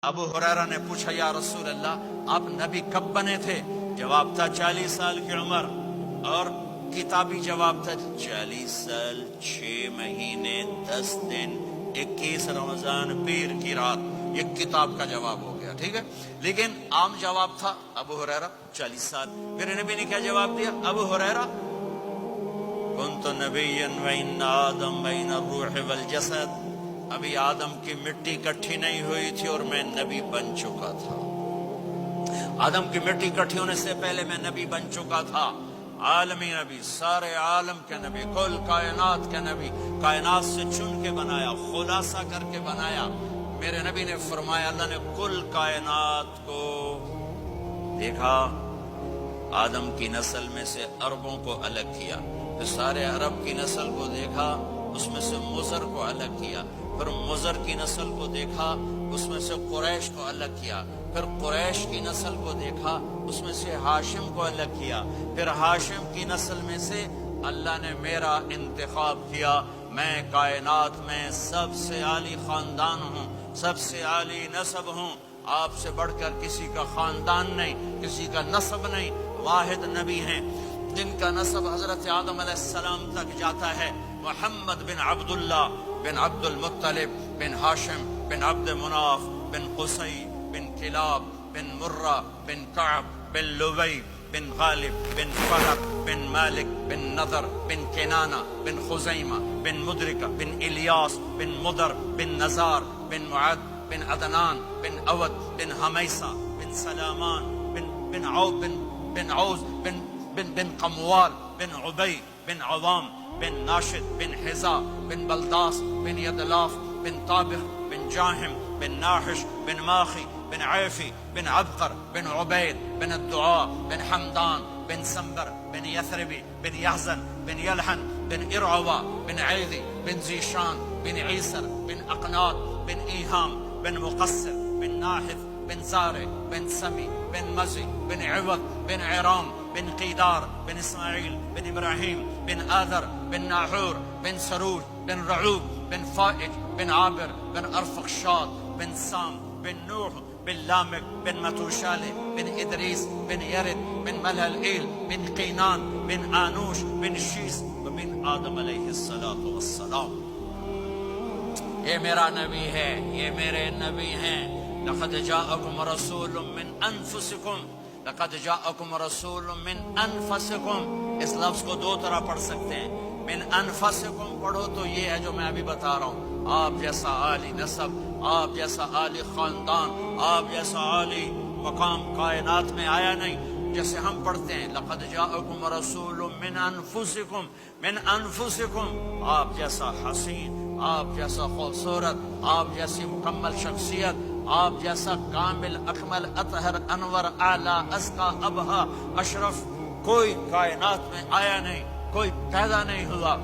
ابو ہریرہ نے پوچھا یا رسول اللہ آپ نبی کب بنے تھے؟ جواب تھا 40 سال کی عمر، اور کتابی جواب تھا 40 سال 6 مہینے 10 دن 21 رمضان پیر کی رات۔ یہ کتاب کا جواب ہو گیا، ٹھیک ہے، لیکن عام جواب تھا ابو ہریرہ 40 سال۔ میرے نبی نے کیا جواب دیا؟ ابو ہریرہ کنت نبیا وان آدم بین الروح والجسد، ابھی آدم کی مٹی اکٹھی نہیں ہوئی تھی اور میں نبی بن چکا تھا۔ آدم کی مٹی اکٹھی ہونے سے پہلے میں نبی بن چکا تھا، عالمی نبی، سارے عالم کے نبی، کل کائنات کے نبی، کائنات سے چن کے بنایا، خلاصہ کر کے بنایا۔ میرے نبی نے فرمایا اللہ نے کل کائنات کو دیکھا، آدم کی نسل میں سے عربوں کو الگ کیا، پھر سارے عرب کی نسل کو دیکھا، اس میں سے مضر کو الگ کیا، پھر مضر کی نسل کو دیکھا، اس میں سے قریش کو الگ کیا، پھر قریش کی نسل کو دیکھا، اس میں سے ہاشم کو الگ کیا، پھر ہاشم کی نسل میں سے اللہ نے میرا انتخاب کیا۔ میں کائنات میں سب سے عالی خاندان ہوں، سب سے عالی نسب ہوں، آپ سے بڑھ کر کسی کا خاندان نہیں، کسی کا نسب نہیں، واحد نبی ہیں جن کا نسب حضرت آدم علیہ السلام تک جاتا ہے، محمد بن عبداللہ بن عبد المطلب بن ہاشم بن عبد مناف بن قصی بن کلاب بن مرہ بن کعب بن لبی بن غالب بن فہر بن مالک بن نضر بن کنانہ بن خزیمہ بن مدرکہ بن الیاس بن مدر بن نزار بن معد بن عدنان بن اود بن حمیسہ بن سلامان بن عوز بن قموال بن عبی بن عوام بن ناشد بن حزا بن بلداس بن یدلاف بن طابخ بن جاہم بن ناحش بن ماخی بن عیفی بن عبقر بن عبید بن الدعاء بن حمدان بن سنبر بن یثربی بن یحزن بن یلحن بن ارعوا بن عیدی بن زیشان بن عیسر بن اقناط بن ایہام بن مقصر بن ناحث بن زارع بن سمی بن مزی بن عوض بن عرام بن قیدار بن اسماعیل بن ابراہیم بن آذر بن ناحور بن سروج بن رعوب بن فائج بن عابر بن ارفخشاد بن سام بن نوح بن لامک بن متوشالح بن ادریس بن یرد بن ملہلئیل بن قینان بن آنوش بن شیس وبن آدم علیہ السلام۔ یہ میرا نبی ہے، یہ میرے نبی ہیں۔ لقد جاءکم رسول من انفسکم، لقد جاءکم رسول من انفسکم، اس لفظ کو دو طرح پڑھ سکتے ہیں، من انفسکم پڑھو تو یہ ہے جو میں ابھی بتا رہا ہوں، آپ جیسا عالی نسب، آپ جیسا عالی خاندان، آپ جیسا عالی مقام کائنات میں آیا نہیں۔ جیسے ہم پڑھتے ہیں لقد جاءکم رسول من انفسکم، من انفسکم، آپ جیسا حسین، آپ جیسا خوبصورت، آپ جیسی مکمل شخصیت، آپ جیسا کامل اکمل اطہر انور اعلیٰ ازکیٰ ابہا اشرف کوئی کائنات میں آیا نہیں، کوئی پیدا نہیں ہوا۔